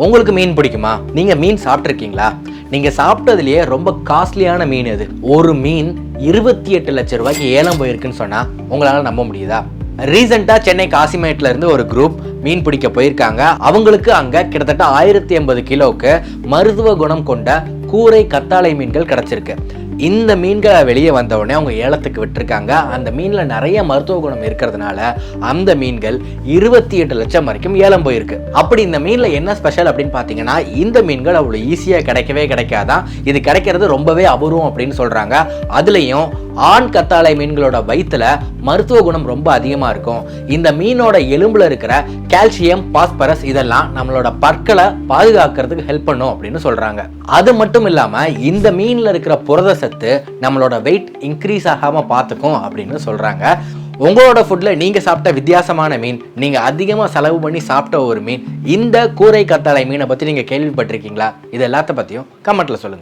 உங்களுக்கு மீன் பிடிக்குமா? நீங்க மீன் சாப்பிட்ருக்கீங்களா? நீங்க சாப்பிட்டதுலயே ரொம்ப காஸ்ட்லியான மீன் எது? ஒரு மீன் 28 லட்சம் ரூபாய்க்கு ஏலம் போயிருக்குன்னு சொன்னா உங்களால நம்ப முடியுதா? ரீசெண்டா சென்னை காசிமேட்ல இருந்து ஒரு குரூப் மீன் பிடிக்க போயிருக்காங்க. அவங்களுக்கு அங்க கிட்டத்தட்ட 1080 கிலோவுக்கு மருத்துவ குணம் கொண்ட கூரை கத்தாழை மீன்கள் கிடைச்சிருக்கு. இந்த மீன்களை வெளியே வந்த உடனே அவங்க ஏலத்துக்கு விட்டுருக்காங்க. அந்த மீன்ல நிறைய மருத்துவ குணம் இருக்கிறதுனால அந்த மீன்கள் 28 லட்சம் வரைக்கும் ஏலம் போயிருக்கு. அப்படி இந்த மீன்ல என்ன ஸ்பெஷல் அப்படின்னு பாத்தீங்கன்னா, இந்த மீன்கள் அவ்வளவு ஈஸியா கிடைக்கவே கிடைக்காதான். இது கிடைக்கிறது ரொம்பவே அபூர்வம் அப்படின்னு சொல்றாங்க. அதுலயும் ஆண் கத்தாழை மீன்களோட வயிற்றுல மருத்துவ குணம் ரொம்ப அதிகமா இருக்கும். இந்த மீனோட எலும்புல இருக்கிற கால்சியம், பாஸ்பரஸ் இதெல்லாம் நம்மளோட பற்களை பாதுகாக்கிறதுக்கு ஹெல்ப் பண்ணும் அப்படின்னு சொல்றாங்க. அது மட்டும் இல்லாம இந்த மீன்ல இருக்கிற புரத சத்து நம்மளோட வெயிட் இன்க்ரீஸ் ஆகாம பார்த்துக்கும் அப்படின்னு சொல்றாங்க. உங்களோட ஃபுட்ல நீங்க சாப்பிட்ட வித்தியாசமான மீன், நீங்க அதிகமா செலவு பண்ணி சாப்பிட்ட ஒரு மீன், இந்த கூரை கத்தாழை மீனை பத்தி நீங்க கேள்விப்பட்டிருக்கீங்களா? இது எல்லாத்த பத்தியும் கமெண்ட்ல சொல்லுங்க.